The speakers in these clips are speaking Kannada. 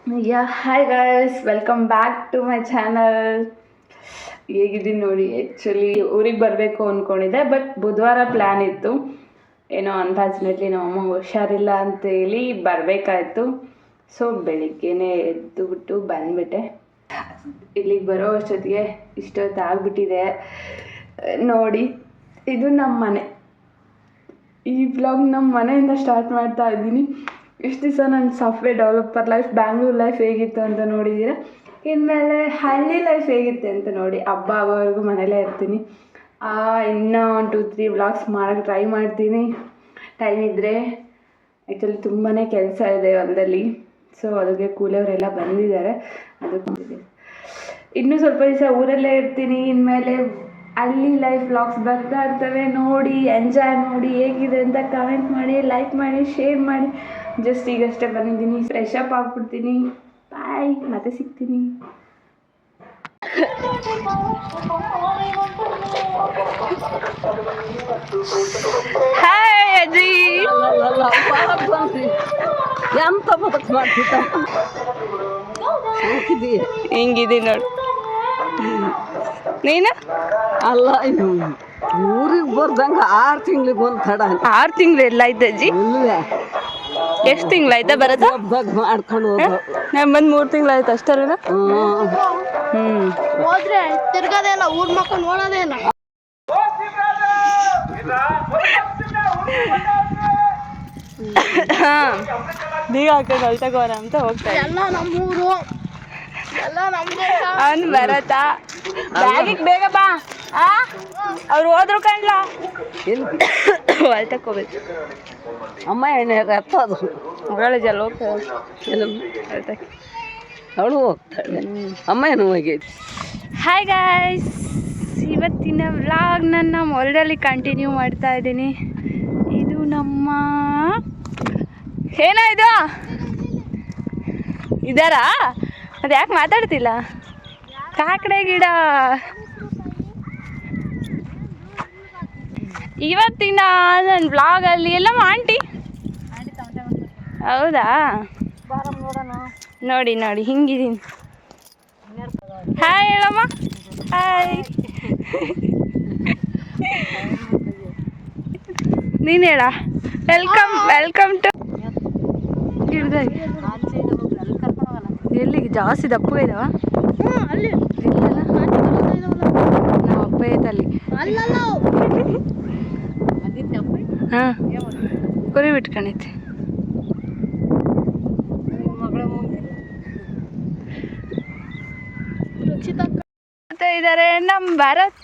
Hi guys, welcome back to my channel. ಹೇಗಿದ್ದೀನಿ ನೋಡಿ. ಆ್ಯಕ್ಚುಲಿ ಊರಿಗೆ ಬರಬೇಕು ಅಂದ್ಕೊಂಡಿದ್ದೆ, ಬಟ್ ಬುಧವಾರ ಪ್ಲ್ಯಾನ್ ಇತ್ತು. ಏನೋ ಅನ್ಫಾರ್ಚುನೇಟ್ಲಿ ನಮ್ಮಮ್ಮ ಹುಷಾರಿಲ್ಲ ಅಂತೇಳಿ ಬರಬೇಕಾಯ್ತು. ಸೊ ಬೆಳಿಗ್ಗೆನೇ ಎದ್ದು ಬಿಟ್ಟು ಬಂದುಬಿಟ್ಟೆ. ಇಲ್ಲಿಗೆ ಬರೋ ಅಷ್ಟೊತ್ತಿಗೆ ಇಷ್ಟೊತ್ತು ಆಗಿಬಿಟ್ಟಿದೆ ನೋಡಿ. ಇದು ನಮ್ಮ ಮನೆ. ಈ ಬ್ಲಾಗ್ ನಮ್ಮ ಮನೆಯಿಂದ ಸ್ಟಾರ್ಟ್ ಮಾಡ್ತಾ ಇದ್ದೀನಿ. ಇಷ್ಟು ದಿವಸ ನನ್ನ software developer life, Bangalore life ಹೇಗಿತ್ತು ಅಂತ ನೋಡಿದ್ದೀರ. ಇನ್ಮೇಲೆ ಹಳ್ಳಿ ಲೈಫ್ ಹೇಗಿತ್ತೆ ಅಂತ ನೋಡಿ. ಹಬ್ಬ ಆಗೋವರೆಗೂ ಮನೇಲೇ ಇರ್ತೀನಿ. ಇನ್ನೂ 1-2-3 ವ್ಲಾಗ್ಸ್ ಮಾಡೋಕ್ಕೆ ಟ್ರೈ ಮಾಡ್ತೀನಿ ಟೈಮ್ ಇದ್ದರೆ. ಆ್ಯಕ್ಚುಲಿ ತುಂಬಾ ಕೆಲಸ ಇದೆ ಹೊಲದಲ್ಲಿ. ಸೊ ಅದಕ್ಕೆ ಕೂಲಿಯವರೆಲ್ಲ ಬಂದಿದ್ದಾರೆ. ಅದಕ್ಕೆ ಇನ್ನೂ ಸ್ವಲ್ಪ ದಿವಸ ಊರಲ್ಲೇ ಇರ್ತೀನಿ. ಇನ್ಮೇಲೆ ಹಳ್ಳಿ ಲೈಫ್ ವ್ಲಾಗ್ಸ್ ಬರ್ತಾ ಇರ್ತವೆ. ನೋಡಿ, ಎಂಜಾಯ್ ಮಾಡಿ. ಹೇಗಿದೆ ಅಂತ ಕಮೆಂಟ್ ಮಾಡಿ, ಲೈಕ್ ಮಾಡಿ, ಶೇರ್ ಮಾಡಿ. ಜಸ್ಟ್ ಈಗಷ್ಟೇ ಬಂದಿದ್ದೀನಿ, ಫ್ರೆಶ್ ಅಪ್ ಆಗ್ಬಿಡ್ತೀನಿ. ಬಾಯ್, ಮತ್ತೆ ಸಿಗ್ತೀನಿ. ಹಾಯ್ ಅಜ್ಜಿ. ಎಂತ ಬದುಕು ಮಾಡ್ತಿದ್ದ ಹಿಂಗಿದೆ ನೋಡಿ. ನೀನು ಅಲ್ಲ, ಊರಿಗೆ ಬರ್ದಂಗ 6 ತಿಂಗಳಿಗೆ ಒಂದು ತಡ. 6 ತಿಂಗಳು ಎಲ್ಲ ಆಯ್ತು ಅಜ್ಜಿ? ಎಷ್ಟು ತಿಂಗಳಾಯ್ತಾ ಬರೋದು? ಮಾಡ್ಕೊಂಡು ನಾನು ಬಂದು 3 ತಿಂಗಳಾಯ್ತು ಅಷ್ಟಲ್ಲ. ಹೋದ್ರೆ ತಿರ್ಗದೇ ಇಲ್ಲ, ಊರ್ ಮಕ್ಕ ನೋಡೋದೇ ಇಲ್ಲ. ಬೀಗ ಹಾಕೊಂಡು ಹೊಲ್ತಗೋರ ಅಂತ ಹೋಗ್ತಾರೆ. ಎಲ್ಲ ನಮ್ಮೂರು, ಎಲ್ಲ ನಮ್ದೇ. ಅವ್ನು ಬರತ್ತಾ ಬ್ಯಾಗಿಗೆ ಬೇಗ ಬಾ. ಅವ್ರು ಹೋದ್ರು ಕಣ್ಲ ಹೊಲ್ತಕೋಬೇಕು. ಅಮ್ಮ ಎಣ್ಣೆ ಎತ್ತೋದು ಮಗಳ ಜಲ್ಲ ಹೋಗ್ತಾರೆ. ಅವಳು ಹೋಗ್ತಾಳೆ. ಅಮ್ಮ ಏನು ಹೋಗೈತಿ. ಹಾಯ್ ಗಾಯ್ಸ್, ಇವತ್ತಿನ ವ್ಲಾಗ್ ನನ್ನ ಹೊಲದಲ್ಲಿ ಕಂಟಿನ್ಯೂ ಮಾಡ್ತಾ ಇದ್ದೀನಿ. ಇದು ನಮ್ಮ ಏನೋ ಇದು ಇದಾರಾ? ಅದು ಯಾಕೆ ಮಾತಾಡ್ತಿಲ್ಲ? ಕಾಕಡೆ ಗಿಡ. ಇವತ್ತಿನ ನನ್ನ ವ್ಲಾಗಲ್ಲಿ ಎಲ್ಲಮ್ಮ ಆಂಟಿ? ಹೌದಾ? ನೋಡಿ ನೋಡಿ ಹಿಂಗಿದ್ದೀನಿ. ಹಾಯ್ ಹೇಳಮ್ಮ. ಹಾಯ್. ನೀನು ಹೇಳ. ವೆಲ್ಕಮ್ ಟು ಗಿಡದಾಗಿ. ಎಲ್ಲಿಗೆ ಜಾಸ್ತಿ ದಪ್ಪ ಇದಾವ? ಅಲ್ಲಿ ನಮ್ಮ ಅಪ್ಪ ಐತಲ್ಲಿ. ಹಾಂ, ಕುರಿ ಬಿಟ್ಕೊಂಡೈತೆ. ಇದ್ದಾರೆ ನಮ್ಮ ಭಾರತ್.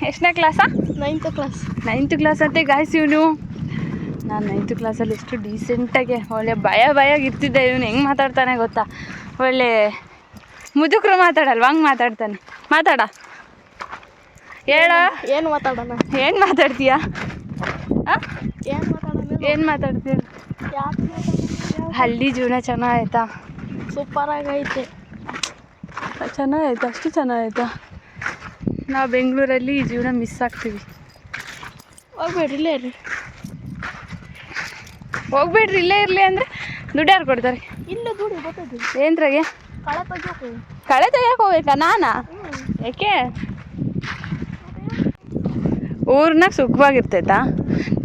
ಎಷ್ಟನೇ ಕ್ಲಾಸಾ? 9th class. 9th ಕ್ಲಾಸ್ ಅಂತೆ ಗಾಯ್ಸ್ ಇವನು. ನಾನು 9th ಕ್ಲಾಸಲ್ಲಿ ಎಷ್ಟು ಡೀಸೆಂಟಾಗಿ ಒಳ್ಳೆ ಭಯಾಗಿ ಇರ್ತಿದ್ದೆ. ಇವನು ಹೆಂಗೆ ಮಾತಾಡ್ತಾನೆ ಗೊತ್ತಾ? ಒಳ್ಳೆ ಮುದುಕರು ಮಾತಾಡಲ್ವ ಹಂಗೆ ಮಾತಾಡ್ತಾನೆ. ಮಾತಾಡ ಹೇಳ. ಏನು ಮಾತಾಡೋಣ? ಏನು ಮಾತಾಡ್ತೀಯ? ಏನು ಮಾತಾಡ್ತೀಯ? ಹಳ್ಳಿ ಜೀವನ ಚೆನ್ನಾಗಾಯ್ತಾ? ಸೂಪರಾಗೈತೆ. ಚೆನ್ನಾಗಾಯ್ತು, ಅಷ್ಟು ಚೆನ್ನಾಗಾಯ್ತಾ? ನಾವು ಬೆಂಗಳೂರಲ್ಲಿ ಈ ಜೀವನ ಮಿಸ್ ಆಗ್ತೀವಿ. ಹೋಗ್ಬೇಡ್ರಿ, ಇಲ್ಲೇ ಇರ್ರಿ. ಹೋಗ್ಬೇಡ್ರಿ, ಇಲ್ಲೇ ಇರಲಿ ಅಂದರೆ ದುಡ್ಡು ಯಾರು ಕೊಡ್ತಾರೆ? ಇಲ್ಲೇ ದುಡ್ಡು ಗೊತ್ತೈತಿ. ಏನ್ರಾಗೆ? ಕಳೆ ತೆಗಿಯೋಕೆ. ಕಳೆ ತೆಗಿಯಕ್ಕೆ ಹೋಗ್ಬೇಕಾ ನಾನಾ? ಯಾಕೆ? ಊರ್ನಾಗ ಸುಖವಾಗಿರ್ತೈತಾ?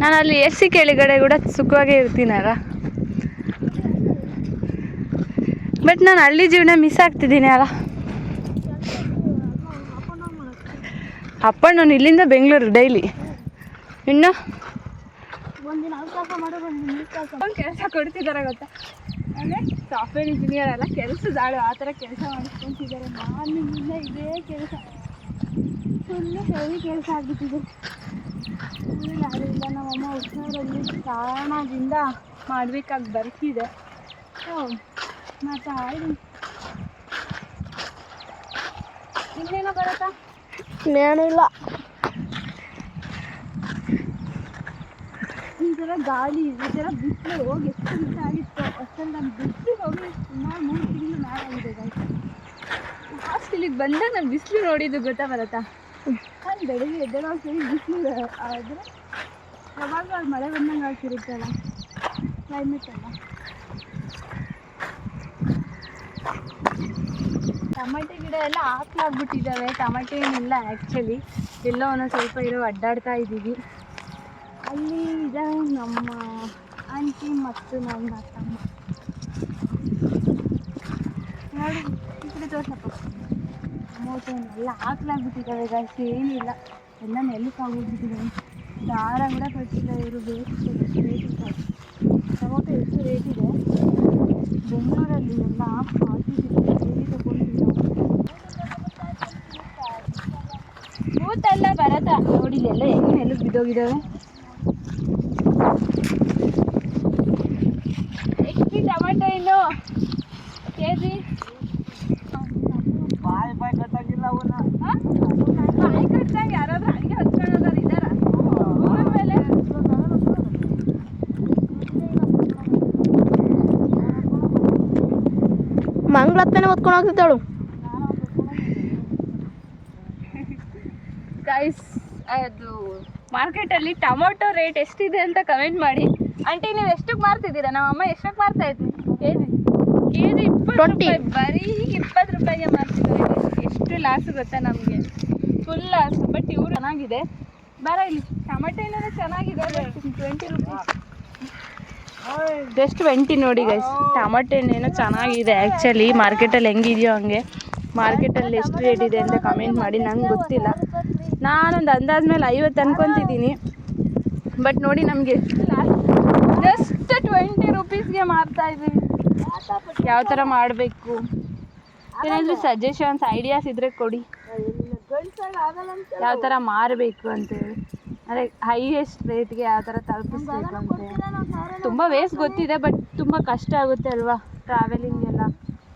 ನಾನು ಅಲ್ಲಿ AC ಕೆಳಗಡೆ ಕೂಡ ಸುಖವಾಗೇ ಇರ್ತೀನಲ್ಲ. ಬಟ್ ನಾನು ಹಳ್ಳಿ ಜೀವನ ಮಿಸ್ ಆಗ್ತಿದ್ದೀನಿ ಅಲ್ಲ. ಅಪ್ಪ ನಾನು ಇಲ್ಲಿಂದ ಬೆಂಗಳೂರು ಡೈಲಿ. ಇನ್ನು ಒಂದಿನ ಅಲ್ಲಿ ಕೆಲಸ ಮಾಡೋದು, ಒಂದಿನ ಕೆಲಸ ಕೊಡ್ತಿದ್ದಾರೆ ಗೊತ್ತಾ? ಅಂದರೆ ಸಾಫ್ಟ್ವೇರ್ ಇಂಜಿನಿಯರ್ ಅಲ್ಲ, ಕೆಲಸದಾಳು ಆ ಥರ ಕೆಲಸ ಮಾಡಿಸ್ಕೊತಿದ್ದಾರೆ. ನಾನು ಇಲ್ಲಿಂದ ಇದೇ ಕೆಲಸ ಫುಲ್ಲು ಹೆವಿ ಕೆಲಸ ಆಗಿಬಿಟ್ಟಿದೆ. ಅದರಿಂದ ನಮ್ಮಮ್ಮ ಹುಷಾರಲ್ಲಿ ಕಾರಣದಿಂದ ಮಾಡಬೇಕಾಗಿ ಬರ್ತಿದೆ. ಮಾತಾಡಿ ಇನ್ನೇನೋ ಬರುತ್ತಾ? ಇನ್ನೇನಿಲ್ಲ. ಈ ಥರ ಗಾಳಿ, ಈ ಥರ ಬಿಸಿಲು ಹೋಗಿ ಎಷ್ಟು ಇಷ್ಟ ಆಗಿತ್ತು ಅಷ್ಟಲ್ಲಿ ನಾನು ಬಿಸಿಲಿಗೆ ಹೋಗಿ ಸುಮಾರು 3 ತಿಂಗಳು ಮೇಲೆ ಆಗಿದೆ. ಹಾಸ್ಟೆಲಿಗೆ ಬಂದಾಗ ನಾನು ಬಿಸಿಲು ನೋಡಿದ್ದು ಗೊತ್ತಾ ಬರುತ್ತಾ? ಅಲ್ಲಿ ಬೆಳಗ್ಗೆ ಎದ್ದೇಳೋ ಸರಿ ಬಿಸಿಲು ಆದರೆ ಯಾವಾಗ ಮಳೆ ಬಂದಂಗೆ ಆಗ್ತಿರುತ್ತಲ್ಲ ಕ್ಲೈಮೇಟ್ ಎಲ್ಲ. ಟಮಾಟೆ ಗಿಡ ಎಲ್ಲ ಹಾಕ್ಲಾಗ್ಬಿಟ್ಟಿದ್ದಾವೆ. ಟಮಾಟೆ ಏನಿಲ್ಲ ಆ್ಯಕ್ಚುಲಿ, ಎಲ್ಲೋ ಒಂದೊಂದು ಸ್ವಲ್ಪ ಇರೋ ಅಡ್ಡಾಡ್ತಾ ಇದ್ದೀವಿ. ಅಲ್ಲಿ ಇದ್ದಾವೆ ನಮ್ಮ ಆಂಟಿ ಮತ್ತು ನನ್ನ ತಮ್ಮ. ನೋಡಿ ಈ ಕಡೆ ತೋರ್ಸಪ್ಪ. ಟೊಮೊಟೊ ಎಲ್ಲ ಹಾಕ್ಲಾಗ್ಬಿಟ್ಟಿದ್ದಾವೆ ಗಾಯ್ಸ್, ಏನಿಲ್ಲ, ಎಲ್ಲ ನೆಲಕ್ಕಾಗೋಗ್ಬಿಟ್ಟಿದ್ದಾವೆ. ದಾರ ಕೂಡ ಕಟ್ಟಿಲ್ಲ ಇವರು, ಬೇಕು ರೇಟ್ ಇದ್ದಾರೆ. ಟೊಮೊಟೊ ಎಷ್ಟು ರೇಟ್ ಇದೆ ಬೆಂಗಳೂರಲ್ಲಿ ಎಲ್ಲ ಮೂತೆಲ್ಲ ಬರತ್ತ ನೋಡಿ, ಎಲ್ಲ ಹೆಂಗೆ ನೆಲಕ್ಕೆ ಬಿದ್ದೋಗಿದ್ದಾವೆ. ಎಷ್ಟು ಟೊಮೆಟೊ ಇನ್ನು ಕೆಜಿ? ಬಾಯಿ ಕಟ್ಟಾಗಿಲ್ಲ ಅವನ್ನ. ಬಾಯಿ ಕಟ್ಟಂಗೆ ಯಾರಾದ್ರೂ ಹಂಗೆ ಹಚ್ಕೊಳ್ಳೋದಾರು ಇದ್ದಾರ ಮೇಲೆ? ಮಂಗಳಪ್ಪನೇ ಹೊತ್ಕೊಂಡು ಹೋಗ್ತಿದ್ದಾಳು ಗೈಸ್. ಅದು ಮಾರ್ಕೆಟಲ್ಲಿ ಟೊಮೊಟೊ ರೇಟ್ ಎಷ್ಟಿದೆ ಅಂತ ಕಮೆಂಟ್ ಮಾಡಿ. ಆಂಟಿ ನೀವು ಎಷ್ಟಕ್ಕೆ ಮಾರ್ತಿದ್ದೀರಾ? ನಮ್ಮ ಅಮ್ಮ ಎಷ್ಟಕ್ಕೆ ಮಾರ್ತಾ ಇದ್ವಿ? ಕೆಜಿ 20 ರೂಪಾಯಿ, ಬರೀ 20 ರೂಪಾಯಿಗೆ ಮಾರ್ತಿದ್ದಾರೆ. ಎಷ್ಟು ಲಾಸ್ ಗೊತ್ತಾ ನಮಗೆ, ಫುಲ್ ಲಾಸ್. ಬಟ್ ಇವ್ರು ಚೆನ್ನಾಗಿದೆ, ಬರ ಇಲ್ಲಿ ಟೊಮೆಟೊ ಏನಾದ್ರು ಚೆನ್ನಾಗಿದೆ, 20 ರುಪೀಸ್, ಜಸ್ಟ್ 20 ನೋಡಿ ಗೈಸ್. ಟಮಾಟೆ ಹಣ್ಣೇನೋ ಚೆನ್ನಾಗಿದೆ ಆ್ಯಕ್ಚುಲಿ, ಮಾರ್ಕೆಟಲ್ಲಿ ಹೆಂಗಿದೆಯೋ ಹಂಗೆ. ಮಾರ್ಕೆಟಲ್ಲಿ ಎಷ್ಟು ರೇಟ್ ಇದೆ ಅಂತ ಕಮೆಂಟ್ ಮಾಡಿ, ನಂಗೆ ಗೊತ್ತಿಲ್ಲ. ನಾನೊಂದು ಅಂದಾಜು ಮೇಲೆ 50 ಅನ್ಕೊತಿದ್ದೀನಿ. ಬಟ್ ನೋಡಿ ನಮಗೆ ಜಸ್ಟ್ 20 ರುಪೀಸ್ಗೆ ಮಾರ್ತಾ ಇದ್ದೀವಿ. ಯಾವ ಥರ ಮಾಡಬೇಕು, ಏನಾದರೂ ಸಜೆಷನ್ಸ್ ಐಡಿಯಾಸ್ ಇದ್ದರೆ ಕೊಡಿ, ಯಾವ ಥರ ಮಾರಬೇಕು ಅಂತೇಳಿ. ಅಂದರೆ ಹೈಯೆಸ್ಟ್ ರೇಟ್ಗೆ ಯಾವ ಥರ ತಲುಪಿಸ್ಬೇಕು ಅಂತೇಳಿ. ತುಂಬ ವೇಸ್ಟ್ ಗೊತ್ತಿದೆ, ಬಟ್ ತುಂಬ ಕಷ್ಟ ಆಗುತ್ತೆ ಅಲ್ವಾ ಟ್ರಾವೆಲಿಂಗ್ ಎಲ್ಲ,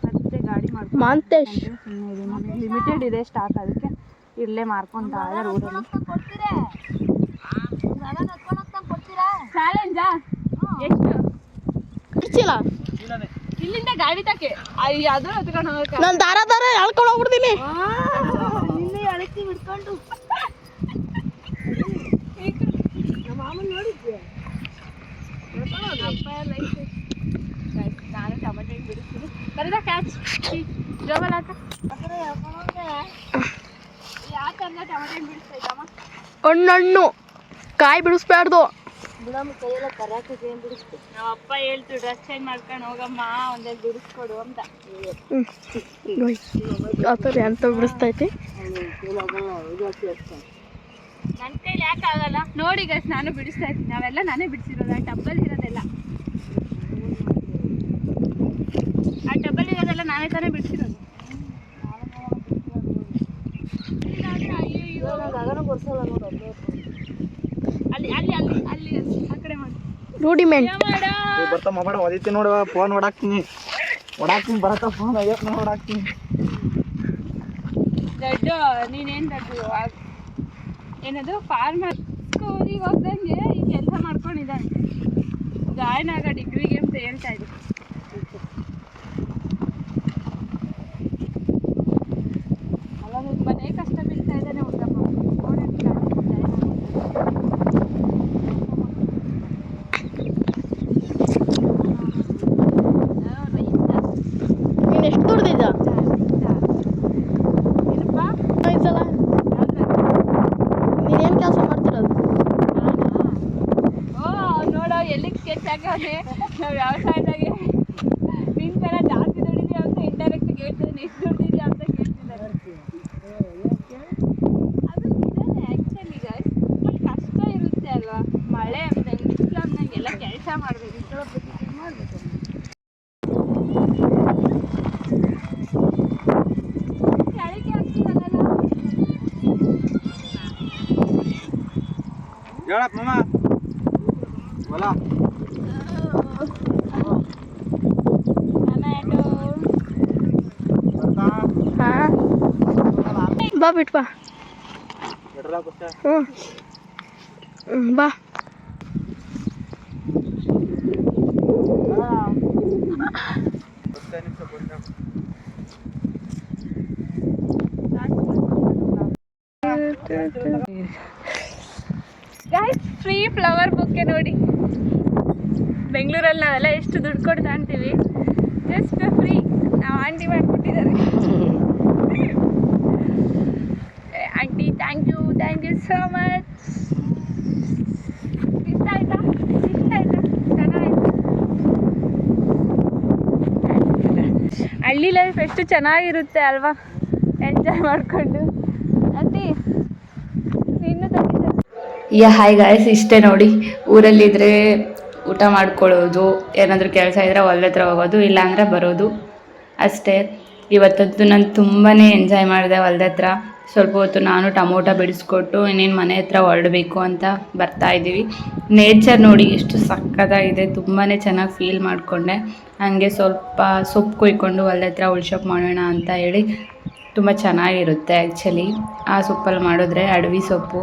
ಮತ್ತೆ ಗಾಡಿ ಮಾಡ್ಕೊಂಡು ಸುಮ್ಮನೆ ಲಿಮಿಟೆಡ್ ಇದೆ ಸ್ಟಾಕ್, ಅದಕ್ಕೆ ಇಲ್ಲೇ ಮಾರ್ಕೊತಾ ಇದೆ ರೋಡಲ್ಲಿ. ಚಾಲೆಂಜಾ? ಎಷ್ಟು ಖರ್ಚಿಲ್ಲ, ಇಲ್ಲಿಂದ ಗಾಡಿ ತಕ್ಕೆ ಅದು ಹತ್ಕೊಂಡು ಹೋಗಕ್ಕೆ ನಾನು ದಾರ ಎಳ್ಕೊಂಡು ಹೋಗ್ಬಿಡ್ತೀನಿ. ಇಲ್ಲಿ ಅಳತಿ ಬಿಡ್ಕೊಂಡು ನಮ್ಮ ಮಾಮನ್ ನೋಡಿದ್ದೆ. ನಾನು ಟೊಮೆಟೊ ಬಿಡಿಸ್ತೀನಿ. ಬರೀದ ಕ್ಯಾಚ್ ಜೋಬಲ್ ಹಾಕ. ಯಾವ ಥರದ ಟೊಮೆಟೊ ಬಿಡಿಸ್ತೈತಮ್ಮ? ಹಣ್ಣು ಕಾಯಿ ಬಿಡಿಸ್ಬಾರ್ದು. ಬಿಡಮ್ಮ ಕೈಯೆಲ್ಲ ಕರಾಕೆ ಬಿಡಿಸ್ತೀವಿ. ನಮ್ಮ ಅಪ್ಪ ಹೇಳ್ತು ಡ್ರೆಸ್ ಚೇಂಜ್ ಮಾಡ್ಕೊಂಡು ಹೋಗಮ್ಮ ಒಂದೆರಡು ಬಿಡಿಸ್ಕೊಡು ಅಂತ. ಆ ಥರ ಎಂತ ಬಿಡಿಸ್ತೈತಿ ನನ್ನ ಕೈಲಿ ಯಾಕೆ ಆಗಲ್ಲ ನೋಡಿ ಗೈಸ್, ನಾನು ಬಿಡಿಸ್ತಾ ಇದ್ದೀನಿ. ನಾವೆಲ್ಲ ನಾನೇ ಬಿಡಿಸಿರೋದು, ಆ ಟಬ್ಬಲ್ಲಿ ಇರೋದೆಲ್ಲ, ಆ ಟಬ್ಬಲ್ಲಿ ಇರೋದೆಲ್ಲ ನಾನೇ ತಾನೇ ಬಿಡಿಸಿರೋದು. ಅಲ್ಲಿ ಅಲ್ಲಿ ಅಲ್ಲಿ ಅಲ್ಲಿ ಆ ಕಡೆ ಮಾಡಿ ರೂಢಿಮೆಂಟ್ ಬರ್ತಾ ಮೊಬೈಲ್ ಓದಿತಿ ನೋಡುವ, ಫೋನ್ ಓಡಾಕ್ತೀನಿ ಬರತ್ತ ಫೋನ್ ಓಡಾಕ್ತೀನಿ. ದೊಡ್ಡ ನೀನೇನು ದೊಡ್ಡ ಏನದು ಫಾರ್ಮರ್ ಊರಿಗೆ ಹೋಗ್ದಂಗೆ ಈ ಕೆಲಸ ಮಾಡ್ಕೊಂಡಿದ್ದಾನೆ. ಜಾಯ್ನ್ ಆಗ ಡಿಗ್ರಿಗೆ ಅಂತ ಹೇಳ್ತಾ ಇದ್ದೆ. ಅಲ್ಲ ತುಂಬನೇ ಕಷ್ಟ ಬೀಳ್ತಾ ಇದ್ದಾನೆ ಹುಡುಗಪ್ಪ. ನೀನು ಎಷ್ಟು ದುಡ್ದಿದ್ದ ಏನಪ್ಪ ಈ ಸಲ? ನೀನೇನು ಕೆಲಸ ಮಾಡ್ತಿರೋದು? ಓ ನೋಡೋ ಎಲ್ಲಿ ಸ್ಕೆಚ್ ಹಾಕೋದೆ. ನಾವು ವ್ಯವಸಾಯದಾಗೆ ನಿನ್ನ ಥರ ಜಾಸ್ತಿ ದುಡಿದೀವಿ ಅಂತ ಇಂಡೈರೆಕ್ಟ್ ಹೇಳ್ತಿದ್ದೀನಿ, ಎಷ್ಟು ದುಡ್ದಿದ್ಯಾ ಅಂತ ಕೇಳ್ತಿದ್ದಾರೆ. ಅದು ನಿಜಾನೇ ಆ್ಯಕ್ಚುಲಿ ಗೈಸ್, ಬಟ್ ಕಷ್ಟ ಇರುತ್ತೆ ಅಲ್ವಾ. ಮಳೆ ಅಂದಂಗೆ ಬಿಸಿಲು ಅಂದಂಗೆ ಎಲ್ಲ ಕೆಲಸ ಮಾಡಬೇಕು, ಮಾಡಬೇಕು. ಕೆಳಗೆ ಆಗ್ತಿರಲ್ಲ ಹೇಳಪ್ಪ ಮಾಮ ಹೊಲ ಟೊಮ್ಯಾಟೊ. ಹಾಂ ಬಾ ಬಿಟ್ಟು ಬಾ. ಬಾ. ಗೈಸ್ ಫ್ರೀ ಫ್ಲವರ್ ಬೊಕ್ಕೆ ನೋಡಿ. ಬೆಂಗಳೂರಲ್ಲಿ ನಾವೆಲ್ಲ ಎಷ್ಟು ದುಡ್ಡು ಕೊಟ್ಟು ತಗೊಳ್ತೀವಿ, ಜಸ್ಟ್ ಫ್ರೀ. ನಾವು ಆಂಟಿ ಮಾಡಿಬಿಟ್ಟಿದ್ದಾರೆ. So much. ಇಷ್ಟ ಆಯ್ತಾ? ಚೆನ್ನಾಯ್ತು. ಹಳ್ಳಿ ಲೈಫ್ ಎಷ್ಟು ಚೆನ್ನಾಗಿರುತ್ತೆ ಅಲ್ವಾ, ಎಂಜಾಯ್ ಮಾಡಿಕೊಂಡು. ಅಂತಿ ಇನ್ನು ಹಾಯ್ ಗಾಯ್ಸ್, ಇಷ್ಟೇ ನೋಡಿ. ಊರಲ್ಲಿದ್ದರೆ ಊಟ ಮಾಡ್ಕೊಳ್ಳೋದು, ಏನಾದರೂ ಕೆಲಸ ಇದ್ದರೆ ಹೊಲ್ದ ಹತ್ರ ಹೋಗೋದು, ಇಲ್ಲಾಂದರೆ ಬರೋದು ಅಷ್ಟೇ. ಇವತ್ತಂತೂ ನಾನು ತುಂಬಾ ಎಂಜಾಯ್ ಮಾಡಿದೆ ಹೊಲ್ದ ಹತ್ರ. ಸ್ವಲ್ಪ ಹೊತ್ತು ನಾನು ಟೊಮೊಟೊ ಬಿಡಿಸ್ಕೊಟ್ಟು ಇನ್ನೇನು ಮನೆ ಹತ್ರ ಹೊರಡಬೇಕು ಅಂತ ಬರ್ತಾ ಇದ್ದೀವಿ. ನೇಚರ್ ನೋಡಿ ಎಷ್ಟು ಸಕ್ಕತ್ತಾಗಿದೆ, ತುಂಬಾ ಚೆನ್ನಾಗಿ ಫೀಲ್ ಮಾಡಿಕೊಂಡೆ. ಹಾಗೆ ಸ್ವಲ್ಪ ಸೊಪ್ಪು ಕೊಯ್ಕೊಂಡು ಹೊಲ್ದ ಹತ್ರ ಉಳ್ಸೋಕೆ ಮಾಡೋಣ ಅಂತ ಹೇಳಿ. ತುಂಬ ಚೆನ್ನಾಗಿರುತ್ತೆ ಆ್ಯಕ್ಚುಲಿ ಆ ಸೊಪ್ಪಲ್ಲಿ ಮಾಡಿದ್ರೆ, ಅಡವಿ ಸೊಪ್ಪು.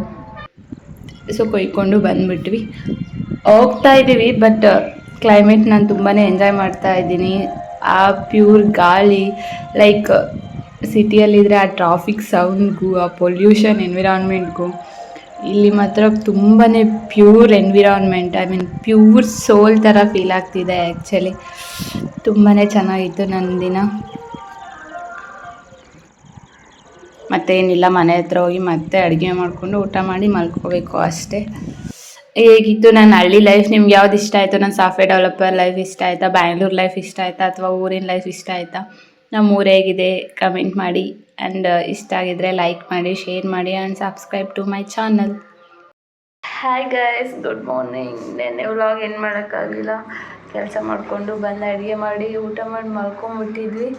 ಸೊ ಕೊಯ್ಕೊಂಡು ಬಂದುಬಿಟ್ವಿ, ಹೋಗ್ತಾ ಇದ್ದೀವಿ. ಬಟ್ ಕ್ಲೈಮೇಟ್ ನಾನು ತುಂಬಾ ಎಂಜಾಯ್ ಮಾಡ್ತಾ ಇದ್ದೀನಿ. ಆ ಪ್ಯೂರ್ ಗಾಳಿ, ಲೈಕ್ ಸಿಟಿಯಲ್ಲಿದ್ದರೆ ಆ ಟ್ರಾಫಿಕ್ ಸೌಂಡ್ಗೂ, ಆ ಪೊಲ್ಯೂಷನ್ ಎನ್ವಿರಾನ್ಮೆಂಟ್ಗೂ, ಇಲ್ಲಿ ಮಾತ್ರ ತುಂಬಾ pure environment. I mean pure soul ಥರ ಫೀಲ್ ಆಗ್ತಿದೆ ಆ್ಯಕ್ಚುಲಿ. ತುಂಬಾ ಚೆನ್ನಾಗಿತ್ತು ನನ್ನ ದಿನ. ಮತ್ತೇನಿಲ್ಲ, ಮನೆ ಹತ್ರ ಹೋಗಿ ಮತ್ತೆ ಅಡುಗೆ ಮಾಡಿಕೊಂಡು ಊಟ ಮಾಡಿ ಮಲ್ಕೋಬೇಕು ಅಷ್ಟೇ. ಹೇಗಿತ್ತು ನನ್ನ ಹಳ್ಳಿ ಲೈಫ್? ನಿಮ್ಗೆ ಯಾವ್ದು ಇಷ್ಟ ಆಯಿತು? ನನ್ನ ಸಾಫ್ಟ್ವೇರ್ ಡೆವಲಪರ್ ಲೈಫ್ ಇಷ್ಟ ಆಯಿತಾ, ಬ್ಯಾಂಗ್ಳೂರ್ ಲೈಫ್ ಇಷ್ಟ ಆಯಿತಾ, ಅಥವಾ ಊರಿನ ಲೈಫ್ ಇಷ್ಟ ಆಯಿತಾ? ನಮ್ಮ ಊರು ಹೇಗಿದೆ ಕಮೆಂಟ್ ಮಾಡಿ. ಆ್ಯಂಡ್ ಇಷ್ಟ ಆಗಿದ್ರೆ ಲೈಕ್ ಮಾಡಿ, ಶೇರ್ ಮಾಡಿ and subscribe to my channel. Hi guys, good morning. ನೆನ್ನೆ ವ್ಲಾಗ್ ಏನು ಮಾಡೋಕ್ಕಾಗಲಿಲ್ಲ, ಕೆಲಸ ಮಾಡಿಕೊಂಡು ಬಂದು ಅಡುಗೆ ಮಾಡಿ ಊಟ ಮಾಡಿ ಮಲ್ಕೊಂಬಿಟ್ಟಿದ್ವಿ.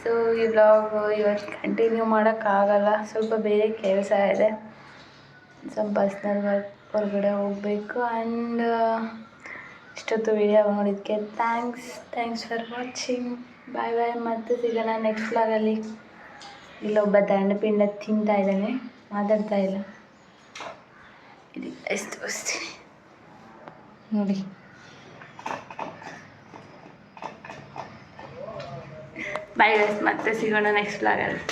ಸೊ ಈ ವ್ಲಾಗ್ ಇವತ್ತು ಕಂಟಿನ್ಯೂ ಮಾಡೋಕ್ಕಾಗಲ್ಲ, ಸ್ವಲ್ಪ ಬೇರೆ ಕೆಲಸ ಇದೆ, ಸ್ವಲ್ಪ ಪರ್ಸ್ನಲ್ ವರ್ಕ್, ಹೊರಗಡೆ ಹೋಗಬೇಕು. ಆ್ಯಂಡ್ ಇಷ್ಟೊತ್ತು ವಿಡಿಯೋ ನೋಡಿದ್ದಕ್ಕೆ ಥ್ಯಾಂಕ್ಸ್ ಫಾರ್ ವಾಚಿಂಗ್. ಬಾಯ್ ಬಾಯ್, ಮತ್ತೆ ಸಿಗೋಣ ನೆಕ್ಸ್ಟ್ ವ್ಲಾಗಲ್ಲಿ. ಇಲ್ಲೊಬ್ಬ ದಂಡಪಿಂಡ ತಿಂತಾ ಇದ್ದಾನೆ, ಮಾತಾಡ್ತಾ ಇಲ್ಲ. ಇದು ಎಷ್ಟು ತೋರಿಸ್ತೀನಿ ನೋಡಿ. ಬಾಯ್ ಗೈಸ್, ಮತ್ತೆ ಸಿಗೋಣ ನೆಕ್ಸ್ಟ್ ವ್ಲಾಗಲ್ಲಿ.